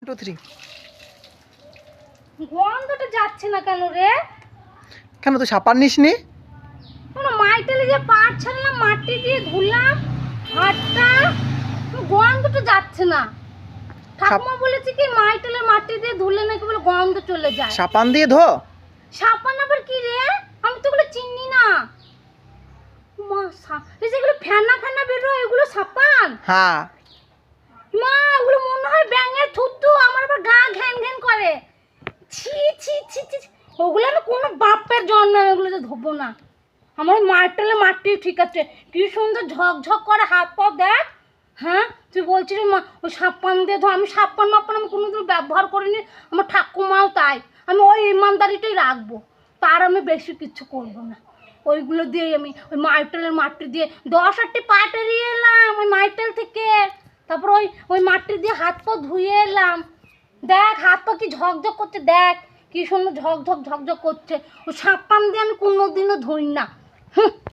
2 3 গন্ধটা যাচ্ছে না কেন রে? কেন তুই সাবান নিসনি? কোনো মাইটেলে যে পাট ছাড়লাম, মাটি দিয়ে ধুলাম হাতটা, গন্ধটা যাচ্ছে না। ঠাকুমা বলেছে কি মাইটেলে মাটি দিয়ে ধুলে নাকি বলে গন্ধ চলে যায়। সাবান দিয়ে ধো। সাবান আবার কি রে? আমি তো ওগুলো চিনি না। মা এই যেগুলো ফেনা ফেনা বেরোয় এগুলো সাবান? হ্যাঁ। মা ওগুলো মনে হয় ব্যাঙের থুতু, আমার আবার গা ঘ্যান ঘ্যান করে। ছি ছি ছি ছি, ওগুলো না কোনো বাপের জন্য ওগুলো তো ধোবো না। আমার মারটেলে মাটি ঠিক আছে, কি সুন্দর ঝকঝক করে হাত পা দেখ। হ্যাঁ তুই বলছিস মা ওই সাবান দিয়ে ধো, আমি সাবান মাপান আমি কোনোদিন ব্যবহার করিনি, আমার ঠাকুমাও তাই। আমি ওই ইমানদারিটাই রাখবো, তার আমি বেশি কিছু করবো না। ওইগুলো দিয়েই আমি ওই মাইটেলের মাটি দিয়ে 10-8টি পাট এড়িয়ে এলাম ওই মাইটেল থেকে। তারপর ওই মাটি দিয়ে হাত পা ধুয়ে এলাম। দেখ হাত পা কি ঝকঝক করছে, দেখ কি সুন্দর ঝকঝক ঝকঝক করছে। ওই সাবান দিয়ে আমি কোনোদিনও ধুই না। হুম।